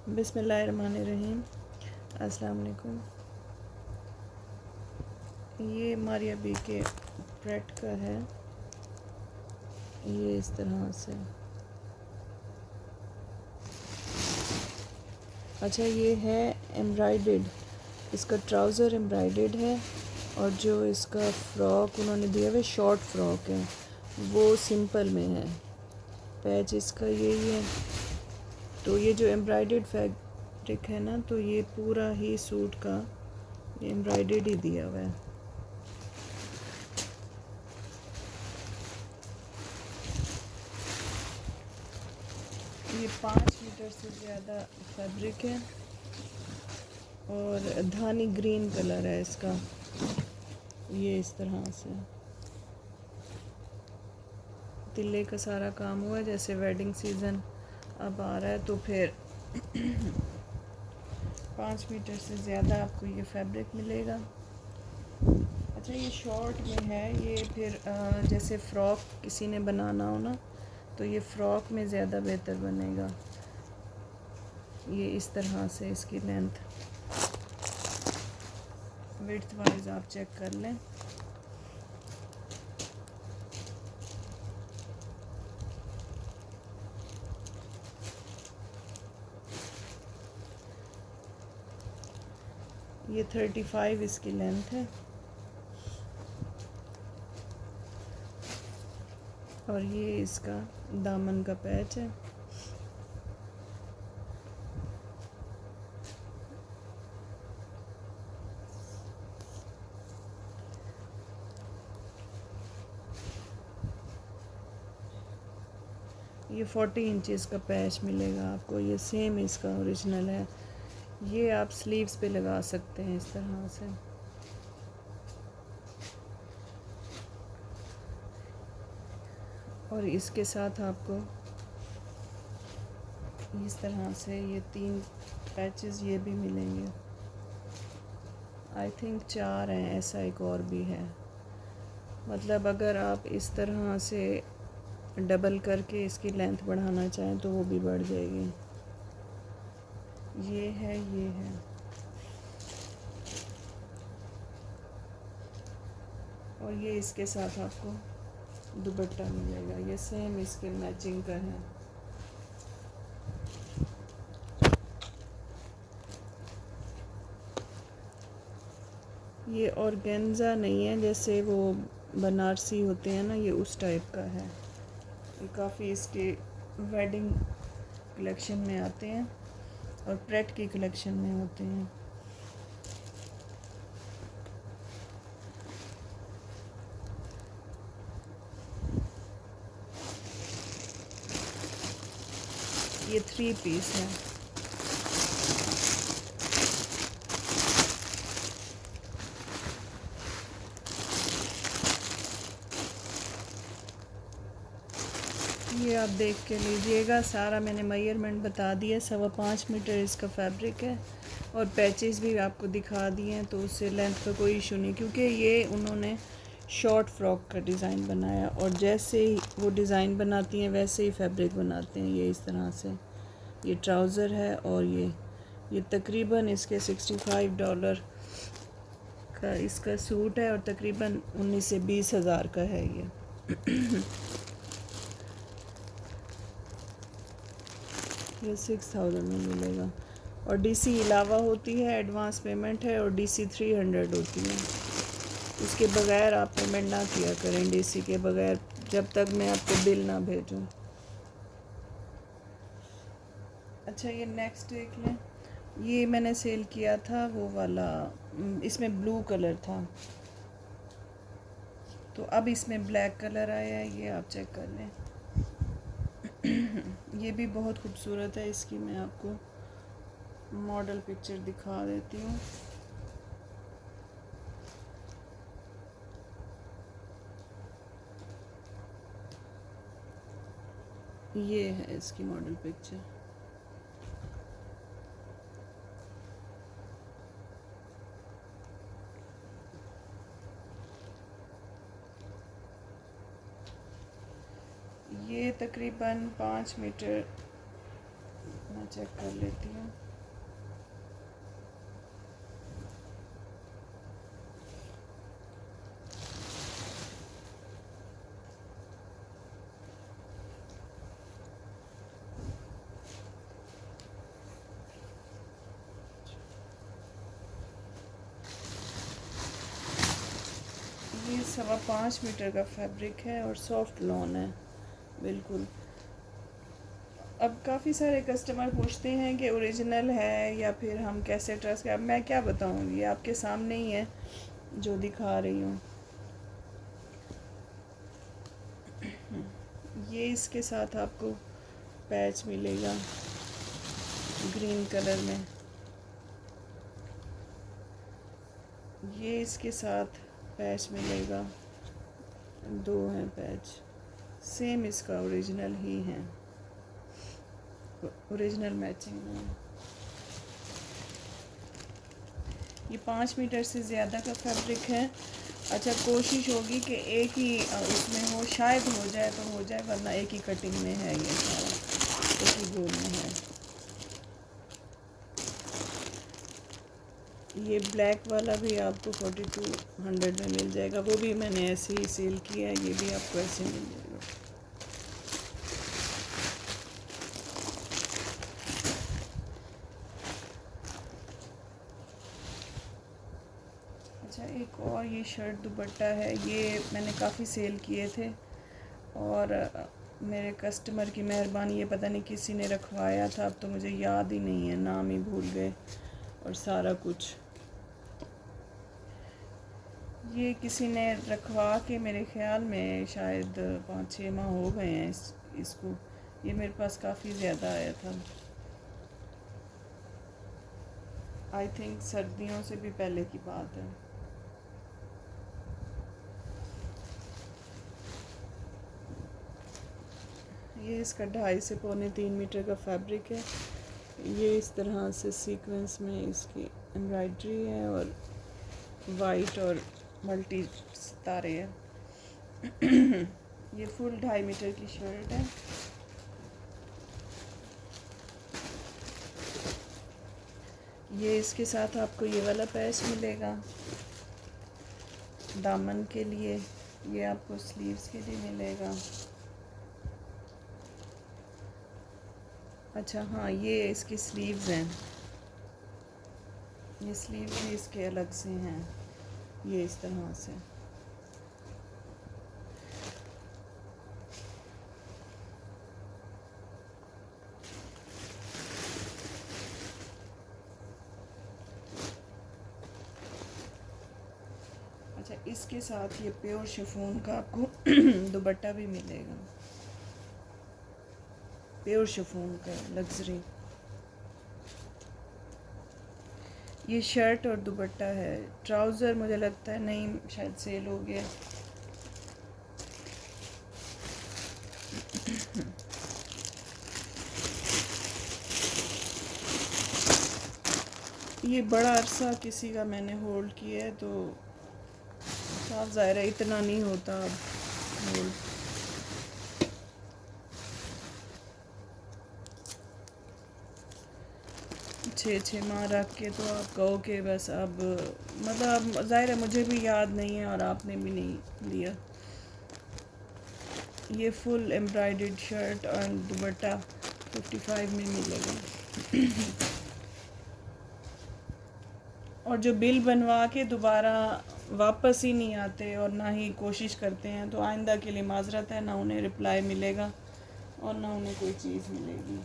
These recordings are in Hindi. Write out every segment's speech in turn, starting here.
बिस्मिल्लाहिर्रहमानिर्रहीम। अस्सलाम वालेकुम। ये मारिया बी के प्रेट का है। ये इस तरह से। अच्छा, ये है एम्ब्रॉयडर्ड, इसका ट्राउज़र एम्ब्रॉयडर्ड है और जो इसका फ़्रॉक उन्होंने दिया हुआ शॉर्ट फ्रॉक है वो सिंपल में है। पैच इसका यही है। तो ये जो एम्ब्रॉयडर्ड फैब्रिक है ना, तो ये पूरा ही सूट का एम्ब्रॉयडर्ड ही दिया हुआ है। ये 5 मीटर से ज़्यादा फैब्रिक है और धानी ग्रीन कलर है इसका। ये इस तरह से तिल्ले का सारा काम हुआ है। जैसे वेडिंग सीज़न अब आ रहा है तो फिर 5 मीटर से ज़्यादा आपको ये फैब्रिक मिलेगा। अच्छा, ये शॉर्ट में है। ये फिर जैसे फ़्रॉक किसी ने बनाना हो ना, तो ये फ़्रॉक में ज़्यादा बेहतर बनेगा। ये इस तरह से इसकी लेंथ विड्थ वाइज आप चेक कर लें। ये 35 इसकी लेंथ है और ये इसका दामन का पैच है। ये 40 इंचज़ का पैच मिलेगा आपको। ये सेम इसका ओरिजिनल है। ये आप स्लीव्स पे लगा सकते हैं इस तरह से। और इसके साथ आपको इस तरह से ये 3 पैचेस ये भी मिलेंगे। आई थिंक 4 हैं, ऐसा एक और भी है। मतलब अगर आप इस तरह से डबल करके इसकी लेंथ बढ़ाना चाहें तो वो भी बढ़ जाएगी। ये है, ये है। और ये इसके साथ आपको दुपट्टा मिलेगा। ये सेम इसके मैचिंग का है। ये ऑर्गेन्जा नहीं है, जैसे वो बनारसी होते हैं ना, ये उस टाइप का है। ये काफ़ी इसके वेडिंग कलेक्शन में आते हैं और प्रेट की कलेक्शन में होते हैं। ये 3 पीस है। ये आप देख के लीजिएगा। सारा मैंने मेजरमेंट बता दिया। 5.25 मीटर इसका फैब्रिक है और पैचेस भी आपको दिखा दिए हैं, तो उससे लेंथ का कोई इशू नहीं, क्योंकि ये उन्होंने शॉर्ट फ्रॉक का डिज़ाइन बनाया और जैसे ही वो डिज़ाइन बनाती हैं वैसे ही फैब्रिक बनाते हैं। ये इस तरह से ये ट्राउज़र है और ये तकरीबन इसके $65 का इसका सूट है और तकरीबन 19 से 20 हज़ार का है ये। ये 6000 में मिलेगा और डीसी अलावा होती है, एडवांस पेमेंट है और डीसी 300 होती है। उसके बगैर आप पेमेंट ना किया करें, डीसी के बगैर, जब तक मैं आपको बिल ना भेजूं। अच्छा, ये नेक्स्ट देख लें। ये मैंने सेल किया था वो वाला, इसमें ब्लू कलर था, तो अब इसमें ब्लैक कलर आया है। ये आप चेक कर लें। ये भी बहुत खूबसूरत है। इसकी मैं आपको मॉडल पिक्चर दिखा देती हूँ। ये है इसकी मॉडल पिक्चर। ये तकरीबन 5 मीटर, मैं चेक कर लेती हूँ। ये 5.25 मीटर का फैब्रिक है और सॉफ्ट लॉन है बिल्कुल। अब काफ़ी सारे कस्टमर पूछते हैं कि ओरिजिनल है या फिर हम कैसे ट्रस्ट करें। अब मैं क्या बताऊँ, ये आपके सामने ही है जो दिखा रही हूँ। ये इसके साथ आपको पैच मिलेगा ग्रीन कलर में। ये इसके साथ पैच मिलेगा, 2 हैं पैच, सेम इसका ओरिजिनल ही है, ओरिजिनल मैचिंग है। ये 5 मीटर से ज़्यादा का फैब्रिक है। अच्छा, कोशिश होगी कि एक ही उसमें हो, शायद हो जाए तो हो जाए, वरना एक ही कटिंग में है, ये सारा एक ही गोल में है। ये ब्लैक वाला भी आपको 4200 में मिल जाएगा, वो भी मैंने ऐसे ही सेल किया है, ये भी आपको ऐसे मिल जाएगा। अच्छा, एक और ये शर्ट दुपट्टा है, ये मैंने काफ़ी सेल किए थे और मेरे कस्टमर की मेहरबानी, ये पता नहीं किसी ने रखवाया था, अब तो मुझे याद ही नहीं है, नाम ही भूल गए और सारा कुछ। ये किसी ने रखवा के मेरे ख़्याल में शायद 5-6 माह हो गए हैं इसको। ये मेरे पास काफ़ी ज़्यादा आया था, आई थिंक सर्दियों से भी पहले की बात है। ये इसका 2.5 से 3.25 मीटर का फैब्रिक है। ये इस तरह से सीक्वेंस में इसकी एम्ब्रॉयडरी है और वाइट और मल्टी सितारे हैं। ये फुल 2.5 मीटर की शर्ट है। ये इसके साथ आपको ये वाला पैच मिलेगा दामन के लिए, ये आपको स्लीव्स के लिए मिलेगा। अच्छा हाँ, ये इसकी स्लीव्स हैं, ये स्लीव भी इसके अलग से हैं, ये इस तरह से। अच्छा, इसके साथ ये प्योर शिफॉन का आपको दुपट्टा भी मिलेगा, प्योर शिफॉन का लग्जरी। ये शर्ट और दुपट्टा है। ट्राउज़र मुझे लगता है नहीं, शायद सेल हो गया। ये बड़ा अरसा किसी का मैंने होल्ड किया है, तो साफ ज़ाहिर है इतना नहीं होता अब होल्ड। छः माह रख के तो आप कहो कि बस अब, मतलब ज़ाहिर है मुझे भी याद नहीं है और आपने भी नहीं लिया। ये फुल एम्ब्रॉयडर्ड शर्ट और दुपट्टा 55 में मिलेगा। और जो बिल बनवा के दोबारा वापस ही नहीं आते और ना ही कोशिश करते हैं, तो आइंदा के लिए माजरत है, ना उन्हें रिप्लाई मिलेगा और ना उन्हें कोई चीज़ मिलेगी।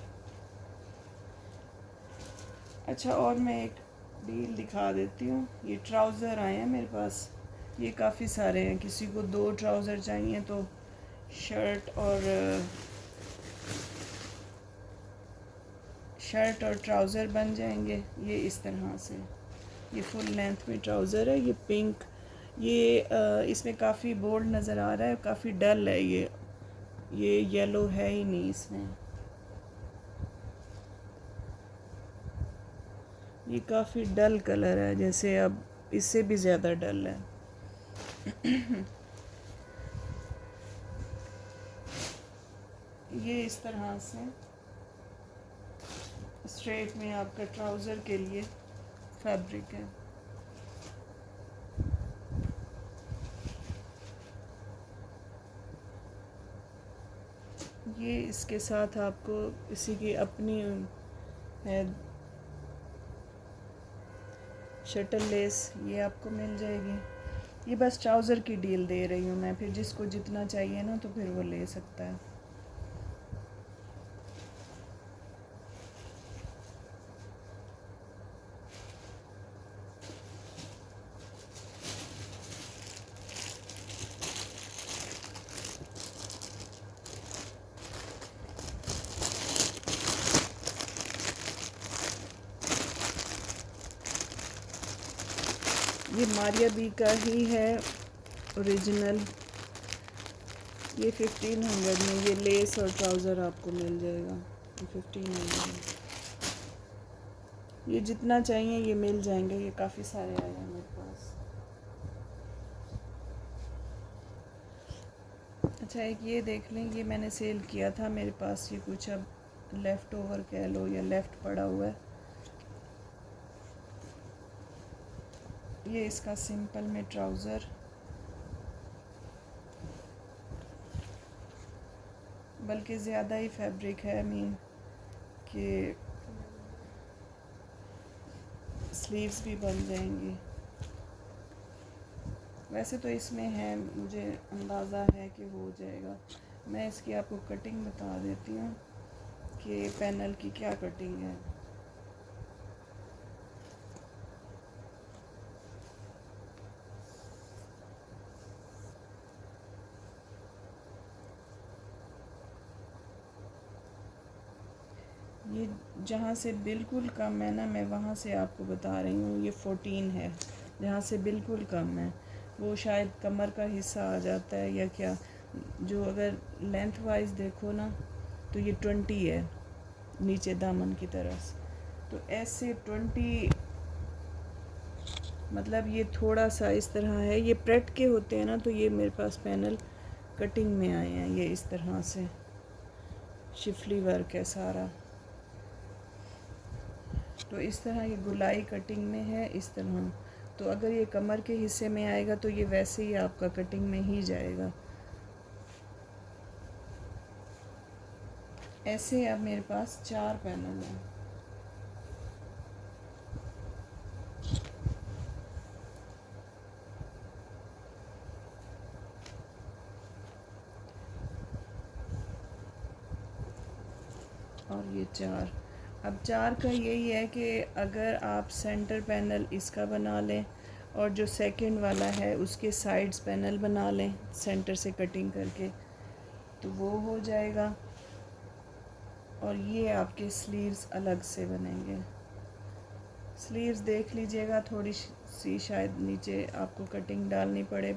अच्छा, और मैं एक डील दिखा देती हूँ। ये ट्राउज़र आए हैं मेरे पास, ये काफ़ी सारे हैं, किसी को 2 ट्राउज़र चाहिए तो शर्ट और ट्राउज़र बन जाएंगे। ये इस तरह से, ये फुल लेंथ में ट्राउज़र है, ये पिंक, ये इसमें काफ़ी बोल्ड नज़र आ रहा है, काफ़ी डल है ये येलो है ही नहीं इसमें, ये काफ़ी डल कलर है, जैसे अब इससे भी ज़्यादा डल है। ये इस तरह से स्ट्रेट में आपका ट्राउज़र के लिए फैब्रिक है। ये इसके साथ आपको इसी की अपनी है शटल लेस, ये आपको मिल जाएगी। ये बस ट्राउज़र की डील दे रही हूँ मैं, फिर जिसको जितना चाहिए ना तो फिर वो ले सकता है। ये मारिया बी का ही है ओरिजिनल। ये 1500 में ये लेस और ट्राउज़र आपको मिल जाएगा। 1500 में ये जितना चाहिए ये मिल जाएंगे। ये काफ़ी सारे आए हैं मेरे पास। अच्छा, एक ये देख लें, ये मैंने सेल किया था, मेरे पास ये कुछ अब लेफ़्ट ओवर कह लो या लेफ़्ट पड़ा हुआ है। ये इसका सिंपल में ट्राउज़र, बल्कि ज़्यादा ही फैब्रिक है, मीन कि स्लीव्स भी बन जाएंगी। वैसे तो इसमें है, मुझे अंदाज़ा है कि हो जाएगा। मैं इसकी आपको कटिंग बता देती हूँ कि पैनल की क्या कटिंग है। ये जहाँ से बिल्कुल कम है ना, मैं वहाँ से आपको बता रही हूँ। ये 14 है, जहाँ से बिल्कुल कम है वो शायद कमर का हिस्सा आ जाता है या क्या। जो अगर लेंथ वाइज देखो ना तो ये 20 है नीचे दामन की तरफ। तो ऐसे 20 मतलब ये थोड़ा सा इस तरह है। ये प्रेट के होते हैं ना, तो ये मेरे पास पैनल कटिंग में आए हैं। ये इस तरह से शिफली वर्क है सारा। तो इस तरह ये गुलाई कटिंग में है इस तरह। तो अगर ये कमर के हिस्से में आएगा तो ये वैसे ही आपका कटिंग में ही जाएगा। ऐसे अब मेरे पास 4 पैनल हैं। और ये 4, अब 4 का यही है कि अगर आप सेंटर पैनल इसका बना लें और जो सेकंड वाला है उसके साइड्स पैनल बना लें सेंटर से कटिंग करके, तो वो हो जाएगा। और ये आपके स्लीव्स अलग से बनेंगे। स्लीव्स देख लीजिएगा, थोड़ी सी शायद नीचे आपको कटिंग डालनी पड़े,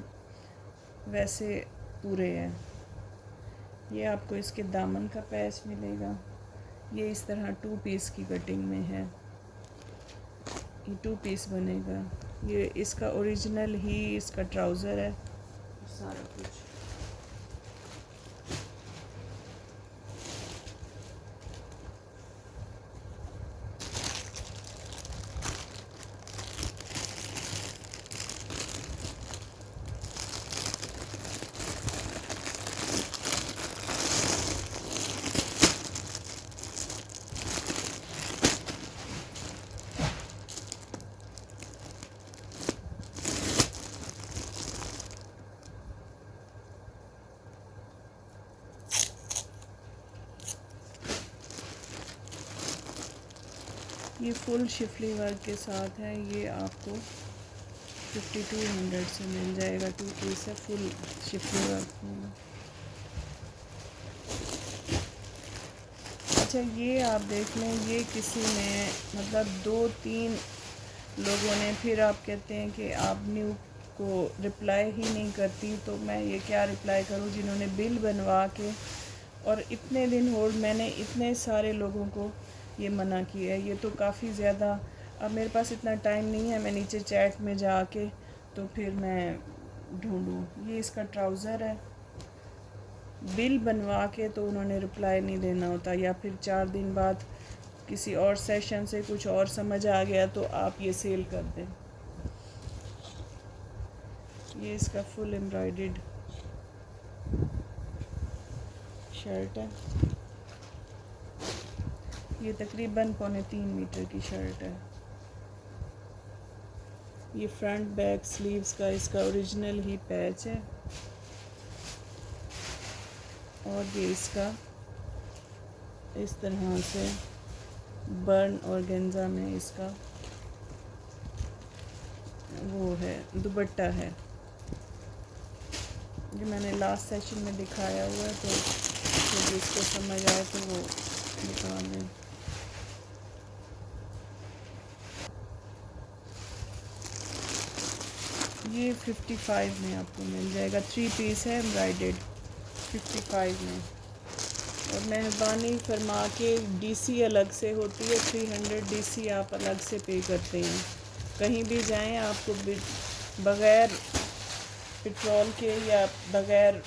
वैसे पूरे हैं। ये आपको इसके दामन का पैच मिलेगा। ये इस तरह 2 पीस की कटिंग में है। ये 2 पीस बनेगा। ये इसका ओरिजिनल ही इसका ट्राउज़र है सारा कुछ। ये फुल शिफली वर्क के साथ है। ये आपको 5200 से मिल जाएगा। 2 पीस है, फुल शिफली वर्क में। अच्छा, ये आप देख लें, ये किसी ने मतलब 2-3 लोगों ने, फिर आप कहते हैं कि आप न्यू को रिप्लाई ही नहीं करती, तो मैं ये क्या रिप्लाई करूं जिन्होंने बिल बनवा के और इतने दिन होल्ड। मैंने इतने सारे लोगों को ये मना किया है। ये तो काफ़ी ज़्यादा, अब मेरे पास इतना टाइम नहीं है मैं नीचे चैट में जाके तो फिर मैं ढूंढूं। ये इसका ट्राउज़र है। बिल बनवा के तो उन्होंने रिप्लाई नहीं देना होता, या फिर 4 दिन बाद किसी और सेशन से कुछ और समझ आ गया तो आप ये सेल कर दें। ये इसका फुल एम्ब्रॉयडर्ड शर्ट है। ये तकरीबन 3.25 मीटर की शर्ट है। ये फ्रंट बैक स्लीव्स का इसका ओरिजिनल ही पैच है और ये इसका इस तरह से बर्न और गेंजा में इसका वो है दुपट्टा है। जो मैंने लास्ट सेशन में दिखाया हुआ है, तो जिसको समझ आए तो वो दिखा दें। ये 55 में आपको मिल जाएगा। 3 पीस है एम्ब्रॉयडर्ड 55 में। और मेहरबानी फरमा के डीसी अलग से होती है, 300 डीसी आप अलग से पे करते हैं। कहीं भी जाएं आपको बग़ैर पेट्रोल के या बग़ैर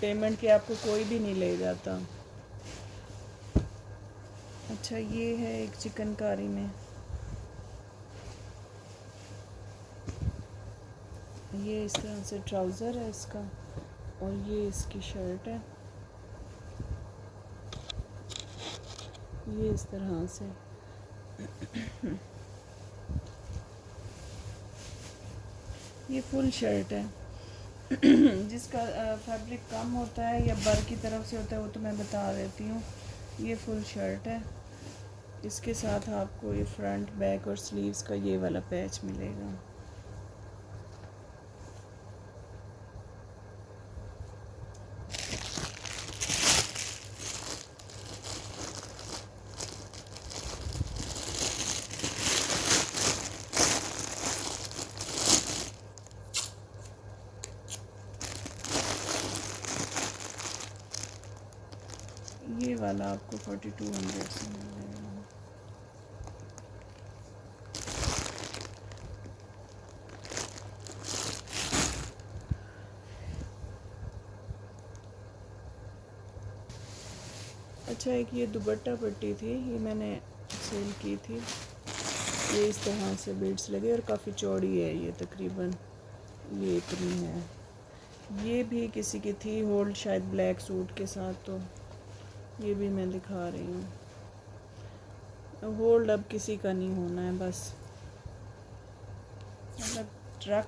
पेमेंट के आपको कोई भी नहीं ले जाता। अच्छा, ये है एक चिकनकारी में, ये इस तरह से ट्राउज़र है इसका और ये इसकी शर्ट है। ये इस तरह से ये फुल शर्ट है। जिसका फैब्रिक कम होता है या बर की तरफ से होता है वो तो मैं बता देती हूँ। ये फुल शर्ट है। इसके साथ आपको ये फ्रंट बैक और स्लीव्स का ये वाला पैच मिलेगा। ये वाला आपको 4200 से मिल जाएगा। अच्छा, एक ये दुपट्टा पट्टी थी, ये मैंने सेल की थी। ये इस तरह से बीड्स लगे और काफ़ी चौड़ी है ये, तकरीबन ये इतनी है। ये भी किसी की थी होल्ड, शायद ब्लैक सूट के साथ, तो ये भी मैं दिखा रही हूँ। होल्ड अब किसी का नहीं होना है, बस मतलब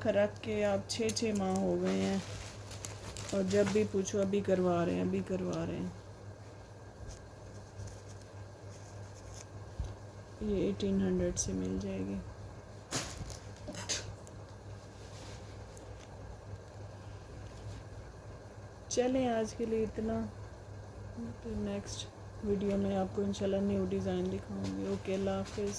रख के आप 6 माह हो गए हैं और जब भी पूछो अभी करवा रहे हैं, अभी करवा रहे हैं। ये 1800 से मिल जाएगी। चलें, आज के लिए इतना। तो नेक्स्ट वीडियो में आपको इंशाल्लाह न्यू डिज़ाइन दिखाऊंगी। ओके, अल्लाह हाफिज़।